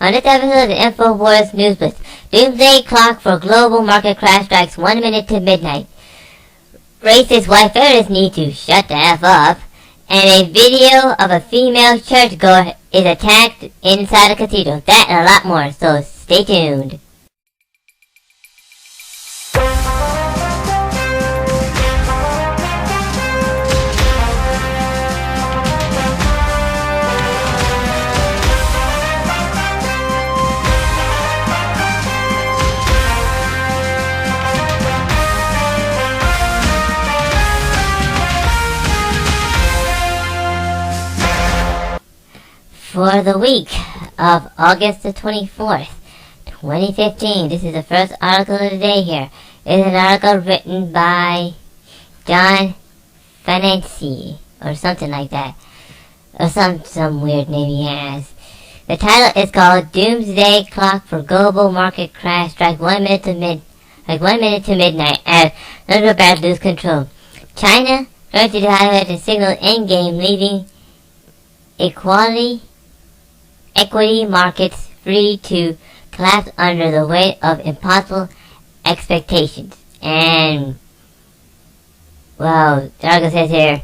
On this episode of the Infowars News Blitz, Doomsday clock for global market crash strikes 1 minute to midnight. Racist white feminists need to shut the F up. And a video of a female churchgoer is attacked inside a cathedral. That and a lot more, so stay tuned. For the week of August the 24th, 2015, this is the first article of the day here. It's an article written by John Financi, or something like that. Or some weird name he has. The title is called Doomsday Clock for Global Market Crash Strike 1 minute to midnight as number bad lose control. China currently devalued to signal endgame, leaving equity markets free to collapse under the weight of impossible expectations. And, well, the article says here,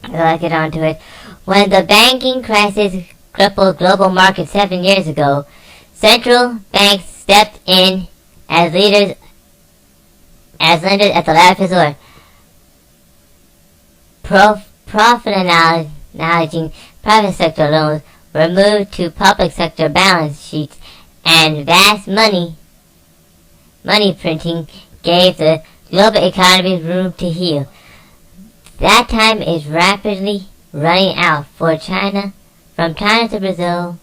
I'll get on to it. When the banking crisis crippled global markets 7 years ago, central banks stepped in as lenders at the last resort, profit-acknowledging private sector loans were moved to public sector balance sheets, and vast money printing gave the global economy room to heal. That time is rapidly running out for China. From China to Brazil,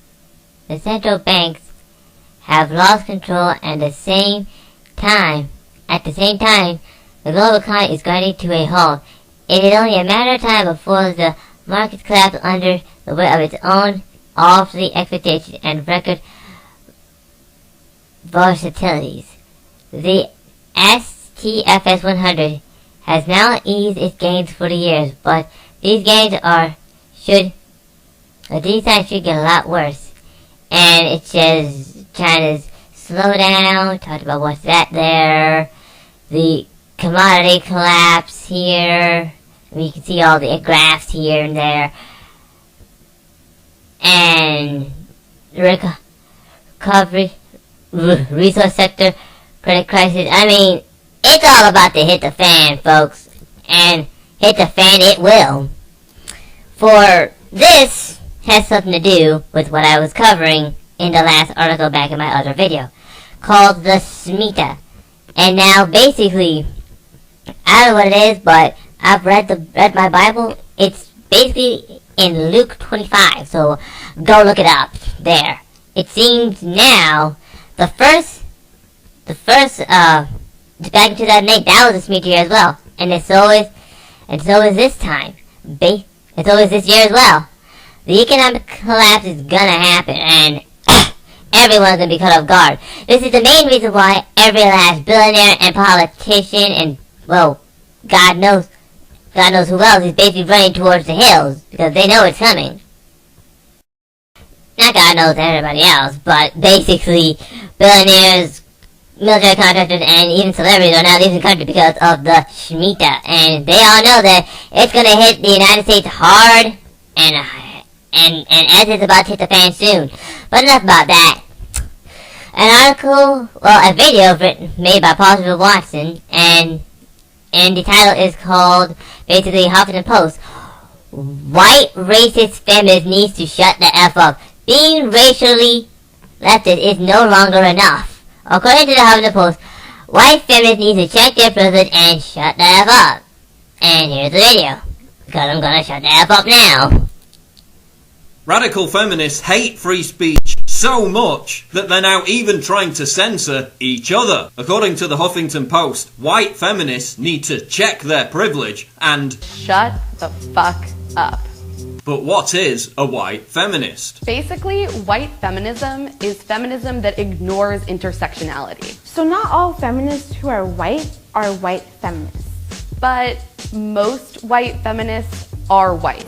the central banks have lost control, and at the same time, the global economy is grinding to a halt. It is only a matter of time before the markets collapse under the weight of its own awfully expectations and record volatilities. The STFS 100 has now eased its gains for the years, but these gains should get a lot worse. And it says China's slowdown, talked about what's that there, the commodity collapse here. You can see all the graphs here and there. And recovery, resource sector, credit crisis. I mean, it's all about to hit the fan, folks. And hit the fan it will. For this has something to do with what I was covering in the last article back in my other video, called the Shemitah. And now, basically, I don't know what it is, but I've read my Bible. It's basically in Luke 25, so go look it up there. It seems now the first back in 2008, that was a Shemitah year as well, and so is this time. It's always this year as well. The economic collapse is gonna happen, and everyone's gonna be caught off guard. This is the main reason why every last billionaire and politician and, well, God knows who else is basically running towards the hills, because they know it's coming. Not God knows everybody else, but basically billionaires, military contractors, and even celebrities are now leaving the country because of the Shemitah, and they all know that it's gonna hit the United States hard, and as it's about to hit the fan soon. But enough about that. A video made by Paul Watson, and the title is called, basically, Huffington Post, White Racist Feminist Needs to Shut the F Up. Being racially leftist is no longer enough. According to the Huffington Post, white feminists need to check their privilege and shut the F up. And here's the video, because I'm gonna shut the F up now. Radical feminists hate free speech so much that they're now even trying to censor each other. According to the Huffington Post, white feminists need to check their privilege and shut the fuck up. But what is a white feminist? Basically, white feminism is feminism that ignores intersectionality. So not all feminists who are white feminists. But most white feminists are white.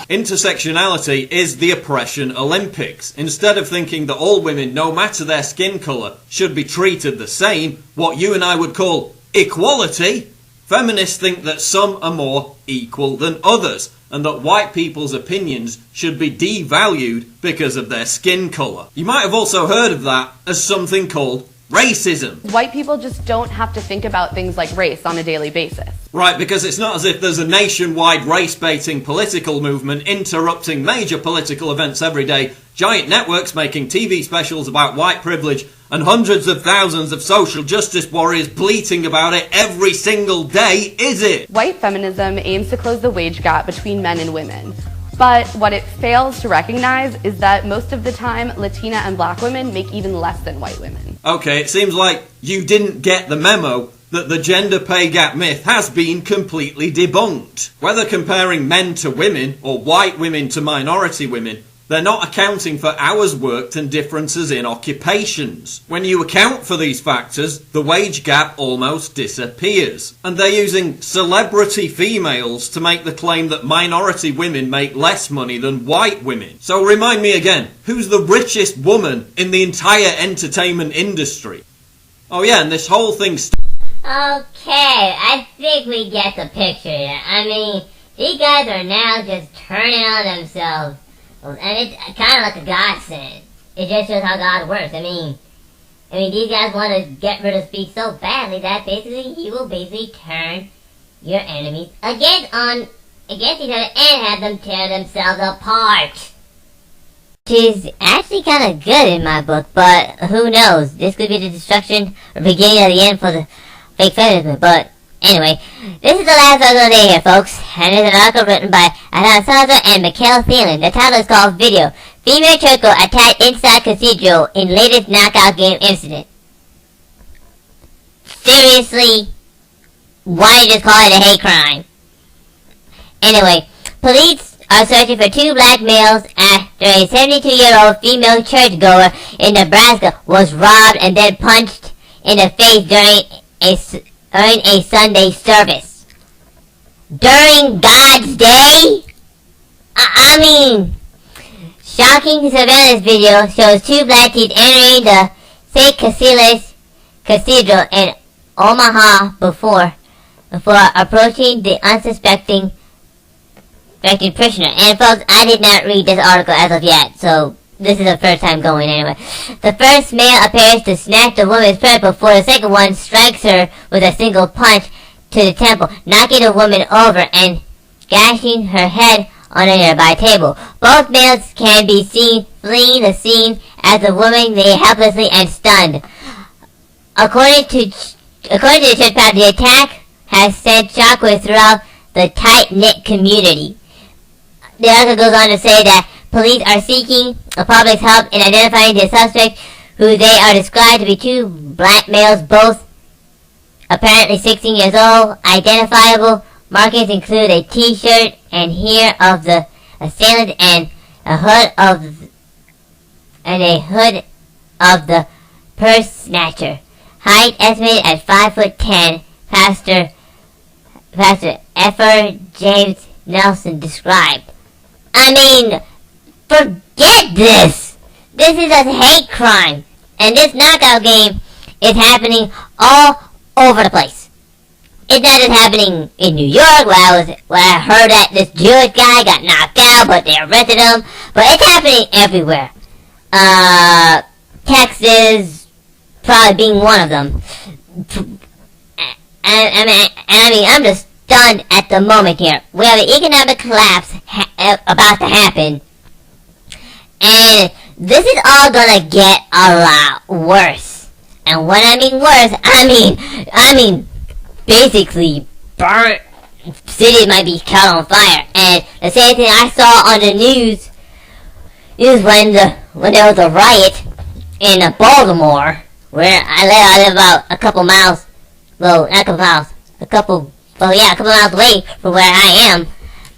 Intersectionality is the oppression Olympics. Instead of thinking that all women, no matter their skin colour, should be treated the same, what you and I would call equality, feminists think that some are more equal than others, and that white people's opinions should be devalued because of their skin colour. You might have also heard of that as something called racism. White people just don't have to think about things like race on a daily basis. Right, because it's not as if there's a nationwide race-baiting political movement interrupting major political events every day, giant networks making TV specials about white privilege, and hundreds of thousands of social justice warriors bleating about it every single day, is it? White feminism aims to close the wage gap between men and women. But what it fails to recognize is that most of the time, Latina and black women make even less than white women. Okay, it seems like you didn't get the memo that the gender pay gap myth has been completely debunked. Whether comparing men to women or white women to minority women, they're not accounting for hours worked and differences in occupations. When you account for these factors, the wage gap almost disappears. And they're using celebrity females to make the claim that minority women make less money than white women. So remind me again, who's the richest woman in the entire entertainment industry? Oh yeah, and this whole thing... Okay, I think we get the picture here. I mean, these guys are now just turning on themselves. And it's kind of like a godsend. It just shows how God works. I mean, these guys want to get rid of speech so badly that basically you will basically turn your enemies against each other and have them tear themselves apart. Which is actually kind of good in my book, but who knows? This could be the destruction or beginning of the end for the fake feminism, but anyway, this is the last article of the day here, folks, and it's an article written by Adnan Salazar and Mikhail Thielen. The title is called Video. Female Churchgoer attacked inside Cathedral in latest knockout game incident. Seriously? Why just call it a hate crime? Anyway, police are searching for two black males after a 72-year-old female churchgoer in Nebraska was robbed and then punched in the face during a Sunday service. During God's day? I mean, shocking surveillance video shows two black teens entering the St. Cecilia's Cathedral in Omaha before approaching the unsuspecting parishioner. And folks, I did not read this article as of yet, so this is the first time going anyway. The first male appears to snatch the woman's purse before the second one strikes her with a single punch to the temple, knocking the woman over and gashing her head on a nearby table. Both males can be seen fleeing the scene as the woman lay helplessly and stunned. According to the church pastor, the attack has sent shockwaves throughout the tight-knit community. The article goes on to say that police are seeking the public's help in identifying the suspects, who they are described to be two black males, both apparently 16 years old. Identifiable markings include a t-shirt and hair of the assailant and a hood of the purse snatcher. Height estimated at 5'10", Pastor Effer James Nelson described. I mean, forget this! This is a hate crime! And this knockout game is happening all over the place. It's not just happening in New York, where I heard that this Jewish guy got knocked out, but they arrested him. But it's happening everywhere. Texas probably being one of them. I'm just stunned at the moment here. We have an economic collapse about to happen. And this is all gonna get a lot worse. And when I mean worse, I mean basically burnt cities might be caught on fire. And the same thing I saw on the news is when there was a riot in Baltimore, where I live about a couple miles, well, not a couple miles, a couple miles away from where I am.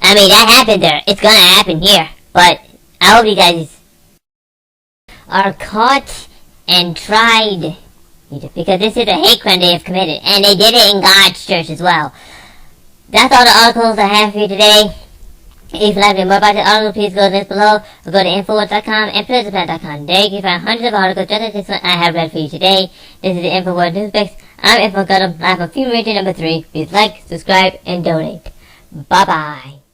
I mean, that happened there. It's gonna happen here. But I hope you guys are caught and tried, because this is a hate crime they have committed, and they did it in God's church as well. That's all the articles I have for you today. If you'd like to read more about the article, please go to the links below, or go to Infowars.com and PoliticalPlanet.com. There you can find hundreds of articles just like this one I have read for you today. This is the Infowars News Fix. I'm Info Gundam, live on Female Radio number 3. Please like, subscribe, and donate. Bye-bye.